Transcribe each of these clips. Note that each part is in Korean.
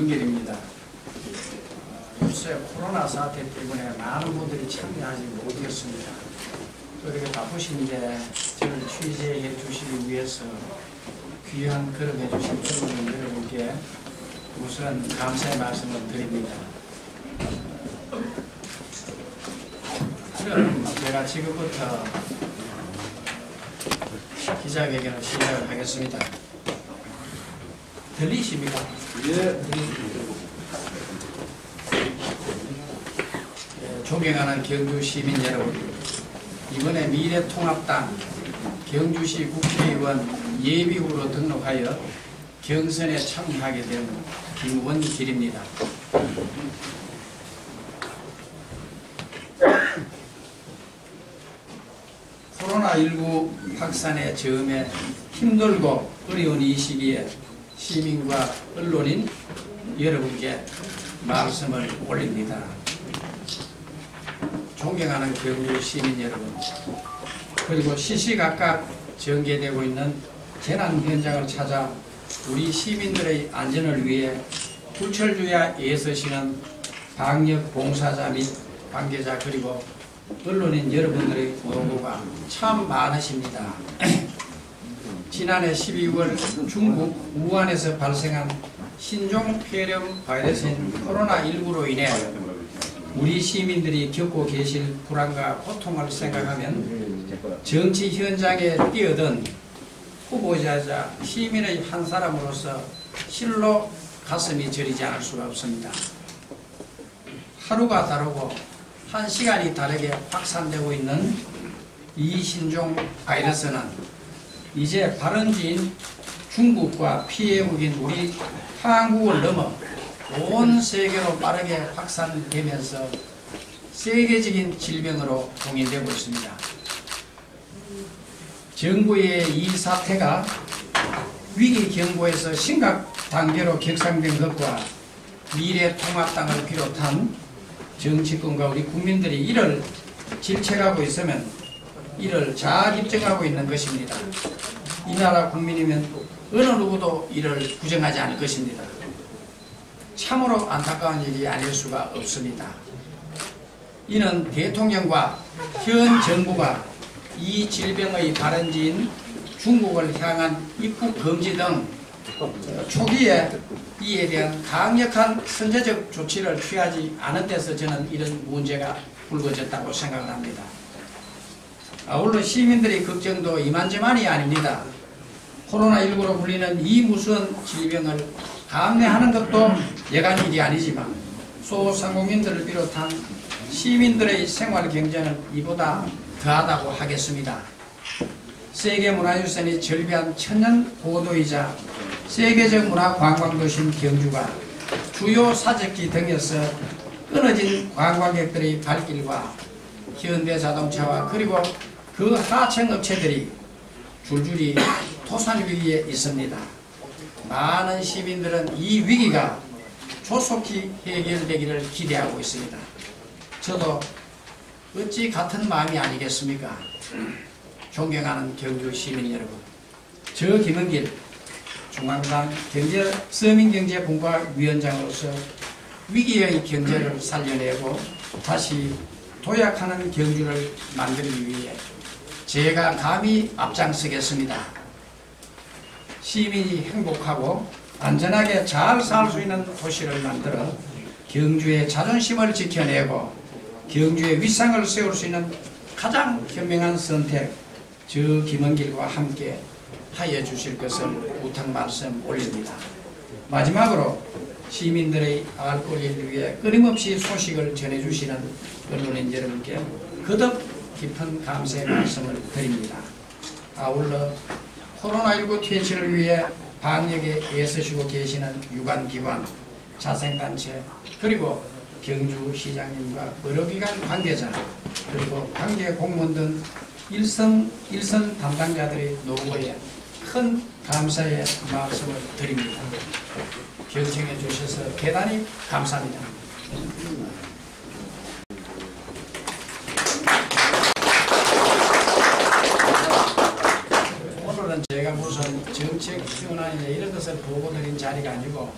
김은길입니다. 요새 코로나 사태 때문에 많은 분들이 참여하지 못했습니다. 또 이렇게 바쁘신데 저를 취재해 주시기 위해서 귀한 걸음해 주신 여러분 여러분께 우선 감사의 말씀을 드립니다. 그럼 제가 지금부터 기자회견을 시작을 하겠습니다. 들리십니까? 예. 존경하는 경주 시민 여러분, 이번에 미래통합당 경주시 국회의원 예비후보로 등록하여 경선에 참여하게 된 김원길입니다. 코로나19 확산의 즈음에 힘들고 어려운 이 시기에 시민과 언론인 여러분께 말씀을 올립니다. 존경하는 경주 시민 여러분, 그리고 시시각각 전개되고 있는 재난 현장을 찾아 우리 시민들의 안전을 위해 불철주야 애쓰시는 방역 봉사자 및 관계자 그리고 언론인 여러분들의 노고가 참 많으십니다. 지난해 12월 중국 우한에서 발생한 신종폐렴 바이러스인 코로나19로 인해 우리 시민들이 겪고 계실 불안과 고통을 생각하면 정치 현장에 뛰어든 후보자자 시민의 한 사람으로서 실로 가슴이 저리지 않을 수가 없습니다. 하루가 다르고 한 시간이 다르게 확산되고 있는 이 신종 바이러스는 이제 발원지인 중국과 피해국인 우리 한국을 넘어 온 세계로 빠르게 확산되면서 세계적인 질병으로 봉인되고 있습니다. 정부의 이 사태가 위기 경보에서 심각 단계로 격상된 것과 미래통합당을 비롯한 정치권과 우리 국민들이 이를 질책하고 있으면 이를 잘 입증하고 있는 것입니다. 이 나라 국민이면 어느 누구도 이를 부정하지 않을 것입니다. 참으로 안타까운 일이 아닐 수가 없습니다. 이는 대통령과 현 정부가 이 질병의 발원지인 중국을 향한 입국 금지 등 초기에 이에 대한 강력한 선제적 조치를 취하지 않은 데서 저는 이런 문제가 불거졌다고 생각을 합니다. 아울러 시민들의 걱정도 이만저만이 아닙니다. 코로나19로 불리는 이 무서운 질병을 감내하는 것도 여간 일이 아니지만 소상공인들을 비롯한 시민들의 생활 경제는 이보다 더하다고 하겠습니다. 세계문화유산이 절비한 천년 고도이자 세계적 문화관광도시인 경주가 주요 사적지 등에서 끊어진 관광객들의 발길과 현대자동차와 그리고 그 하청 업체들이 줄줄이 토산 위기에 있습니다. 많은 시민들은 이 위기가 조속히 해결되기를 기대하고 있습니다. 저도 어찌 같은 마음이 아니겠습니까? 존경하는 경주 시민 여러분, 저 김은길 중앙당 서민경제분과위원장으로서 위기의 경제를 살려내고 다시 도약하는 경주를 만들기 위해 제가 감히 앞장서겠습니다. 시민이 행복하고 안전하게 잘 살 수 있는 도시를 만들어 경주의 자존심을 지켜내고 경주의 위상을 세울 수 있는 가장 현명한 선택, 저 김은길과 함께 하여 주실 것을 부탁 말씀 올립니다. 마지막으로 시민들의 알 권리를 위해 끊임없이 소식을 전해주시는 언론인 여러분께 거듭 깊은 감사의 말씀을 드립니다. 아울러 코로나19 퇴치를 위해 방역에 애쓰시고 계시는 유관기관, 자생단체, 그리고 경주시장님과 여러 기관 관계자, 그리고 관계 공무원 등 일선 담당자들의 노고에 큰 감사의 말씀을 드립니다. 경청해 주셔서 대단히 감사합니다. 오늘은 제가 무슨 정책 현안이나 이런 것을 보고드린 자리가 아니고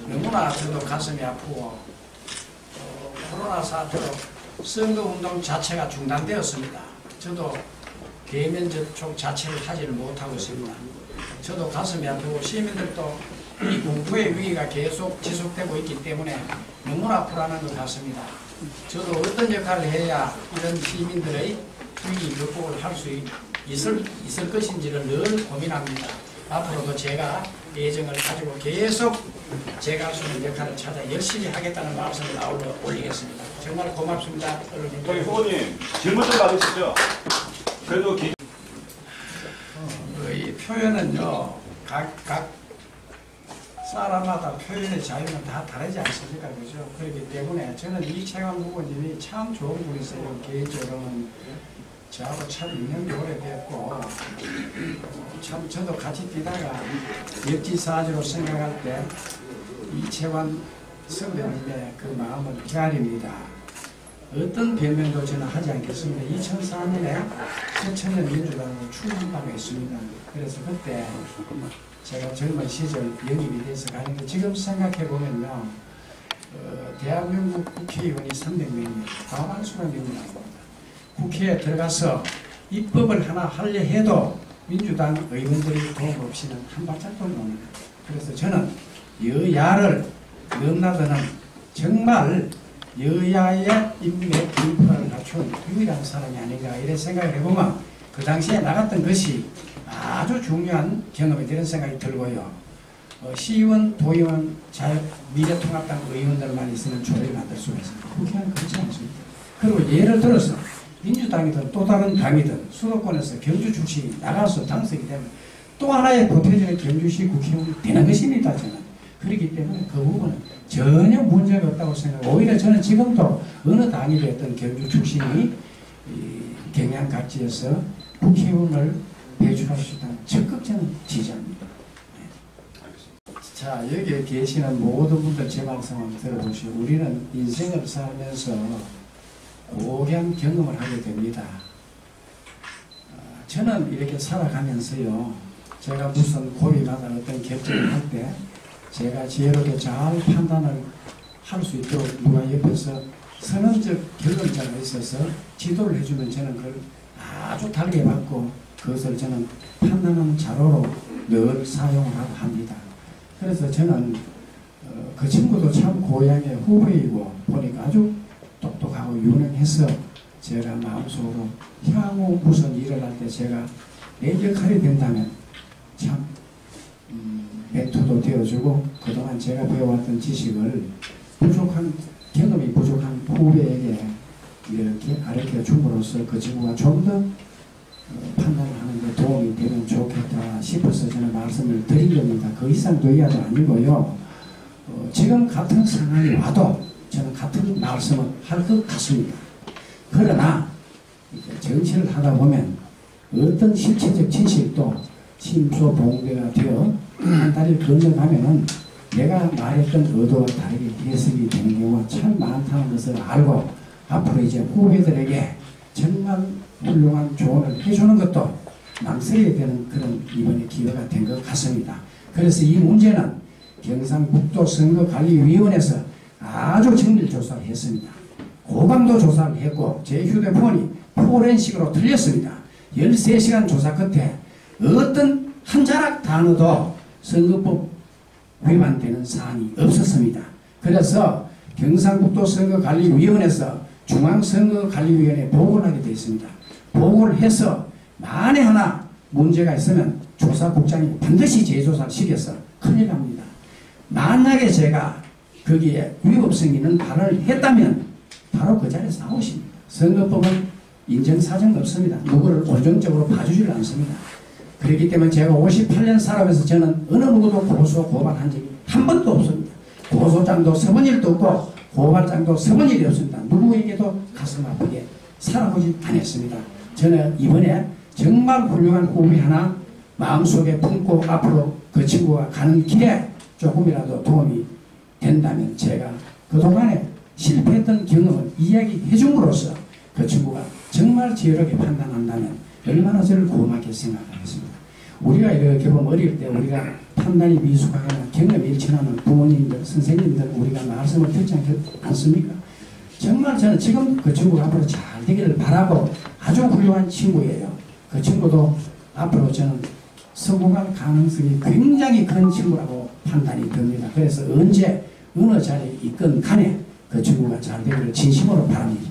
너무나 저도 가슴이 아프고 코로나 사태로 선거운동 자체가 중단되었습니다. 저도 대면 접촉 자체를 하지를 못하고 있습니다. 저도 가슴이 아프고 시민들도 이 공포의 위기가 계속 지속되고 있기 때문에 너무나 불안한 것 같습니다. 저도 어떤 역할을 해야 이런 시민들의 위기 극복을 할 수 있을 것인지를 늘 고민합니다. 앞으로도 제가 예정을 가지고 계속 제가 할 수 있는 역할을 찾아 열심히 하겠다는 말씀을 아울러 올리겠습니다. 정말 고맙습니다. 저희 후보님 질문 좀 받으시죠. 그래도 이 표현은요, 각 사람마다 표현의 자유는 다 다르지 않습니까? 그죠? 그렇기 때문에 저는 이채관 후보님이 참 좋은 분이세요. 개인적으로는 저하고 참 인연이 오래됐고, 참 저도 같이 뛰다가 역지사지로 생각할 때 이채관 선배님의 그 마음은 헤아립니다. 어떤 변명도 저는 하지 않겠습니다. 2004년에 새천년 민주당으로 출마했습니다. 그래서 그때 제가 젊은 시절 영입이 돼서 가는데 지금 생각해보면요, 대한민국 국회의원이 300명입니다. 과반수가 민주당입니다. 국회에 들어가서 입법을 하나 하려 해도 민주당 의원들이 도움 없이는 한 발짝도 못 옵니다. 그래서 저는 여야를 넘나드는 정말 여야의 인맥 인프라를 갖춘 유일한 사람이 아닌가 이런 생각을 해보면 그 당시에 나갔던 것이 아주 중요한 경험이 되는 생각이 들고요. 시의원, 도의원, 미래통합당 의원들만 있으면 조례를 만들 수가 있습니다. 국회는 그렇지 않습니다. 그리고 예를 들어서 민주당이든 또 다른 당이든 수도권에서 경주 출신이 나가서 당선이 되면 또 하나의 보태주는 경주시 국회의원이 되는 것입니다. 저는. 그렇기 때문에 그 부분은 전혀 문제가 없다고 생각하고 오히려 저는 지금도 어느 당이 됐던 경주 출신이 경양각지에서 국회의원을 배출할 수 있다는 적극 저는 지지합니다. 네. 자, 여기에 계시는 모든 분들 제 말씀을 들어보시고 우리는 인생을 살면서 고귀한 경험을 하게 됩니다. 저는 이렇게 살아가면서요, 제가 무슨 고민하다 어떤 결정을 할 때 제가 지혜롭게 잘 판단을 할 수 있도록 누가 옆에서 선언적 결론자가 있어서 지도를 해주면 저는 그걸 아주 달게 받고 그것을 저는 판단하는 자료로 늘 사용을 하고 합니다. 그래서 저는 그 친구도 참 고향의 후배이고 보니까 아주 똑똑하고 유능해서 제가 마음속으로 향후 무슨 일을 할 때 제가 내 역할이 된다면 참 멘토도 되어주고 그동안 제가 배워왔던 지식을 경험이 부족한 후배에게 이렇게 가르쳐 줌으로써 그 친구가 좀 더 판단을 하는 데 도움이 되면 좋겠다 싶어서 저는 말씀을 드린 겁니다. 그 이상도 이하도 아니고요. 지금 같은 상황이 와도 저는 같은 말씀을 할 것 같습니다. 그러나 정치를 하다 보면 어떤 실체적 지식도 심소봉대가 되어 한 달을 건너가면은 내가 말했던 의도와 다르게 해석이 되는 경우가 참 많다는 것을 알고 앞으로 이제 후배들에게 정말 훌륭한 조언을 해주는 것도 망설여야 되는 그런 이번에 기회가 된 것 같습니다. 그래서 이 문제는 경상북도 선거관리위원회에서 아주 정밀 조사를 했습니다. 고강도 조사를 했고 제 휴대폰이 포렌식으로 틀렸습니다. 13시간 조사 끝에 어떤 한 자락 단어도 선거법 위반되는 사안이 없었습니다. 그래서 경상북도 선거관리위원회에서 중앙선거관리위원회에 보고를 하게 되어 있습니다. 보고를 해서 만에 하나 문제가 있으면 조사국장이 반드시 재조사를 시켜서 큰일 납니다. 만약에 제가 거기에 위법성 있는 발언을 했다면 바로 그 자리에서 나오십니다. 선거법은 인정사정 없습니다. 누구를 온정적으로 봐주지를 않습니다. 그렇기 때문에 제가 58년 살아면서 저는 어느 누구도 고소 고발한 적이 한 번도 없습니다. 고소장도 서본 일도 없고 고발장도 서본 일이 없습니다. 누구에게도 가슴 아프게 살아보지 않았습니다. 저는 이번에 정말 훌륭한 후배 하나 마음속에 품고 앞으로 그 친구가 가는 길에 조금이라도 도움이 된다면 제가 그동안에 실패했던 경험을 이야기해 줌으로써 그 친구가 정말 지혜롭게 판단한다면 얼마나 저를 고맙게 생각하겠습니다. 우리가 이렇게 보면 어릴 때 우리가 판단이 미숙하거나 경험이 일치하는 부모님들, 선생님들 우리가 말씀을 듣지 않습니까? 정말 저는 지금 그 친구가 앞으로 잘 되기를 바라고 아주 훌륭한 친구예요. 그 친구도 앞으로 저는 성공할 가능성이 굉장히 큰 친구라고 판단이 듭니다. 그래서 언제 어느 자리에 있건 간에 그 친구가 잘 되기를 진심으로 바랍니다.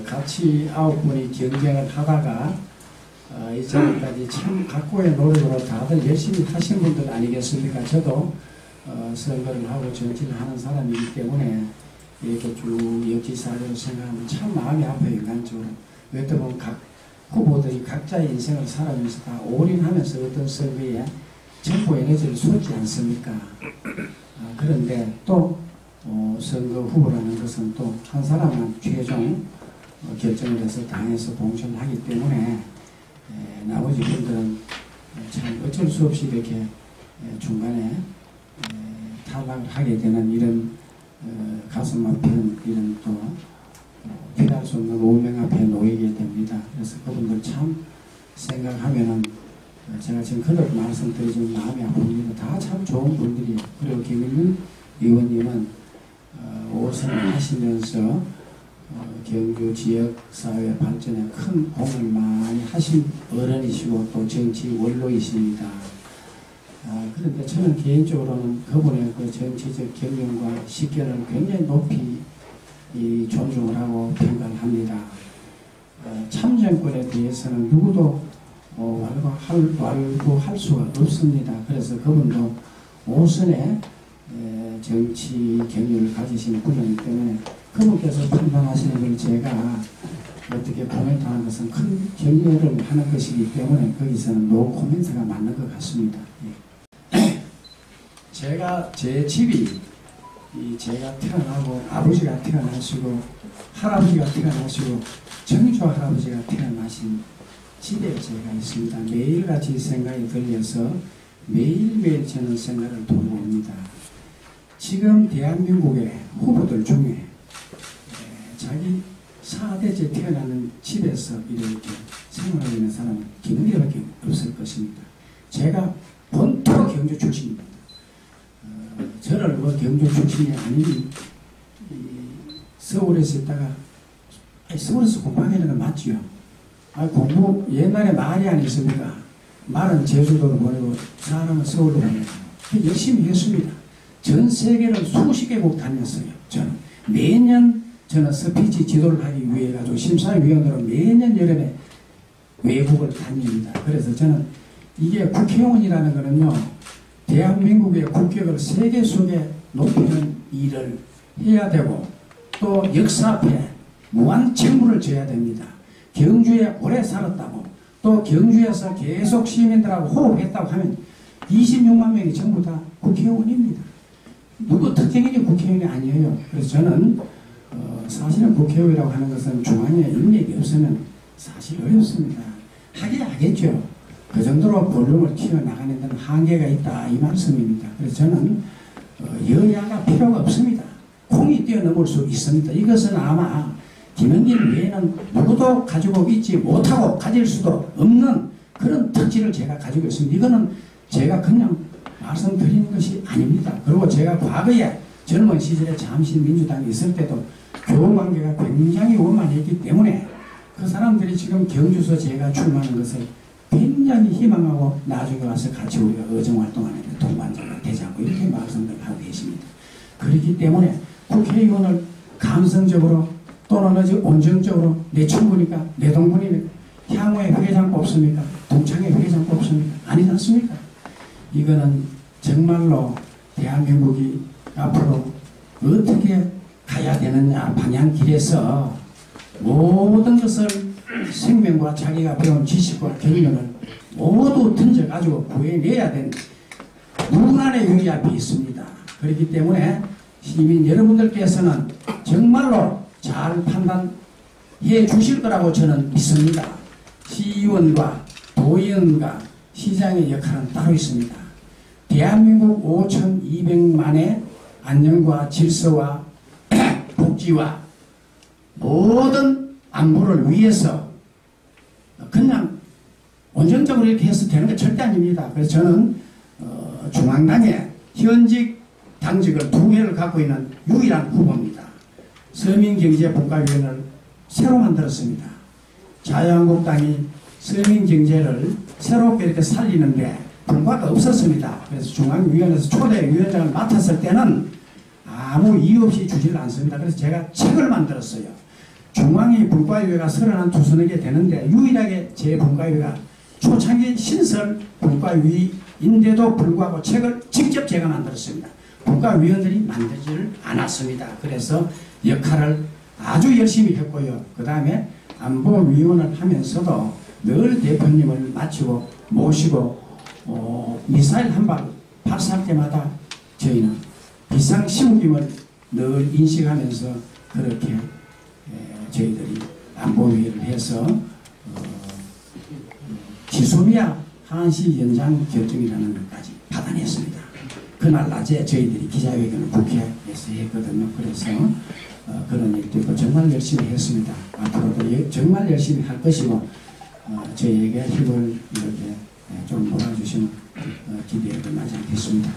같이 9분이 경쟁을 하다가 이 자리까지 참 각고의 노력으로 다들 열심히 하신 분들 아니겠습니까? 저도 선거를 하고 정치를 하는 사람이기 때문에 이렇게 쭉 역지사례로 생각하면 참 마음이 아파요, 인간적으로. 왜또 보면 각 후보들이 각자의 인생을 살아가면서 다 올인하면서 어떤 선거에 정보 에너지를 쏟지 않습니까? 그런데 또 선거 후보라는 것은 또 한 사람만 최종 결정을 해서 당에서 봉선을 하기 때문에 나머지 분들은 참 어쩔 수 없이 이렇게 중간에 탈락을 하게 되는 이런 가슴 아픈 이런 또 피할 수 없는 운명 앞에 놓이게 됩니다. 그래서 그분들 참 생각하면은 제가 지금 그렇게 말씀드리지만 마음이 아픕니다. 다 참 좋은 분들이에요. 그리고 김일균 의원님은 5선을 하시면서 경주 지역사회 발전에 큰 공을 많이 하신 어른이시고 또 정치 원로이십니다. 그런데 저는 개인적으로는 그분의 그 정치적 경륜과 식견을 굉장히 높이 존중을 하고 평가를 합니다. 참정권에 대해서는 누구도 완고할 수가 없습니다. 그래서 그분도 5선의 정치 경륜을 가지신 분이기 때문에 그분께서 판단하시는 걸 제가 어떻게 코멘트하는 것은 큰 경례를 하는 것이기 때문에 거기서는 노 코멘트가 맞는 것 같습니다. 제가 제 집이 제가 태어나고 아버지가 태어나시고 할아버지가 태어나시고 정조 할아버지가 태어나신 집에 제가 있습니다. 매일같이 생각이 들려서 매일매일 저는 생각을 돌아옵니다. 지금 대한민국의 후보들 중에 자기 4대째 태어나는 집에서 이렇게 생활하고 있는 사람은 김은혜밖에 없을 것입니다. 제가 본토 경주 출신입니다. 저를 뭐 경주 출신이 아니니 서울에서 있다가 서울에서 공부하는 건 맞지요. 공부 옛날에 말이 아니었습니까? 말은 제주도로 보내고 사람은 서울로 보내고 열심히 했습니다. 전 세계를 수십 개국 다녔어요. 저는 매년 저는 스피치 지도를 하기 위해 가지고 심사위원으로 매년 여름에 외국을 다닙니다. 그래서 저는 이게 국회의원이라는 거는요, 대한민국의 국격을 세계 속에 높이는 일을 해야 되고 또 역사 앞에 무한 책무를 져야 됩니다. 경주에 오래 살았다고 또 경주에서 계속 시민들하고 호흡했다고 하면 26만 명이 전부 다 국회의원입니다. 누구 특정인이 국회의원이 아니에요. 그래서 저는 사실은 국회의원이라고 하는 것은 중앙에 인력이 없으면 사실 어렵습니다. 하긴 하겠죠. 그 정도로 볼륨을 키워나가는 데는 한계가 있다 이 말씀입니다. 그래서 저는 여야가 필요가 없습니다. 콩이 뛰어넘을 수 있습니다. 이것은 아마 김영진 외에는 누구도 가지고 있지 못하고 가질 수도 없는 그런 특질을 제가 가지고 있습니다. 이거는 제가 그냥 말씀드리는 것이 아닙니다. 그리고 제가 과거에 젊은 시절에 잠시 민주당에 있을 때도 교우관계가 굉장히 원만했기 때문에 그 사람들이 지금 경주서 제가 출마하는 것을 굉장히 희망하고 나중에 와서 같이 우리가 의정활동하는 데 동반자가 되지 않고 이렇게 말씀을 하고 계십니다. 그렇기 때문에 국회의원을 감성적으로 또는 온정적으로 내 친구니까 내 동분이니까 향후에 회장 뽑습니까? 동창회 회장 뽑습니까? 아니지 않습니까? 이거는 정말로 대한민국이 앞으로 어떻게 가야 되느냐 방향길에서 모든 것을 생명과 자기가 배운 지식과 경륜을 모두 던져가지고 구해내야 되는 무난의 용의 앞에 있습니다. 그렇기 때문에 시민 여러분들께서는 정말로 잘 판단해 주실 거라고 저는 믿습니다. 시의원과 도의원과 시장의 역할은 따로 있습니다. 대한민국 5,200만의 안녕과 질서와 복지와 모든 안보를 위해서 그냥 온정적으로 이렇게 해서 되는 게 절대 아닙니다. 그래서 저는 중앙당의 현직 당직을 2개를 갖고 있는 유일한 후보입니다. 서민경제분과위원회를 새로 만들었습니다. 자유한국당이 서민경제를 새롭게 이렇게 살리는데 분과가 없었습니다. 그래서 중앙위원회에서 초대위원장을 맡았을 때는 아무 이유 없이 주지를 않습니다. 그래서 제가 책을 만들었어요. 중앙위 분과위가 32개 되는데 유일하게 제 분과위가 초창기 신설 분과위인데도 불구하고 책을 직접 제가 만들었습니다. 분과위원들이 만들지를 않았습니다. 그래서 역할을 아주 열심히 했고요. 그 다음에 안보위원을 하면서도 늘 대표님을 마치고 모시고 미사일 한 발 발사할 때마다 저희는 비상시국임을 늘 인식하면서 그렇게 저희들이 안보회의를 해서 지소미아 항시 연장 결정이라는 것까지 받아냈습니다. 그날 낮에 저희들이 기자회견을 국회에서 했거든요. 그래서 그런 일도 있고 정말 열심히 했습니다. 앞으로도 정말 열심히 할 것이고 저희에게 힘을 이렇게 좀 몰아주시면 기대에 끝나지 않겠습니다.